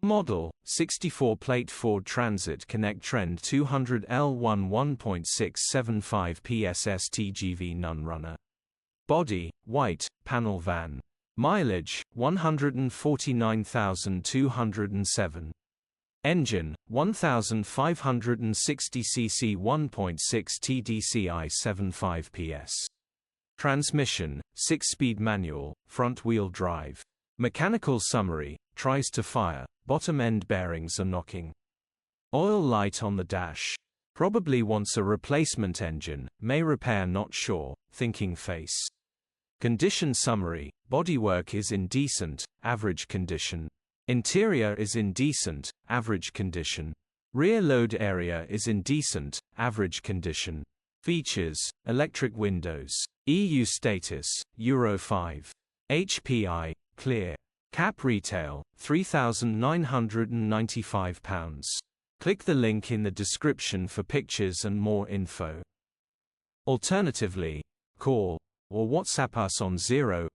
Model, 64-plate Ford Transit Connect Trend 200L1 1.6 75PS StgV non-runner. Body, white, panel van. Mileage, 149,207. Engine, 1,560 cc 1.6 TDCI 75 PS. Transmission, 6-speed manual, front-wheel drive. Mechanical summary, tries to fire, bottom end bearings are knocking. Oil light on the dash. Probably wants a replacement engine, may repair not sure, thinking face. Condition summary, bodywork is in decent, average condition. Interior is in decent, average condition. Rear load area is in decent, average condition. Features, electric windows. EU status, Euro 5. HPI, clear. Cap retail, £3,995. Click the link in the description for pictures and more info. Alternatively, call or WhatsApp us on 0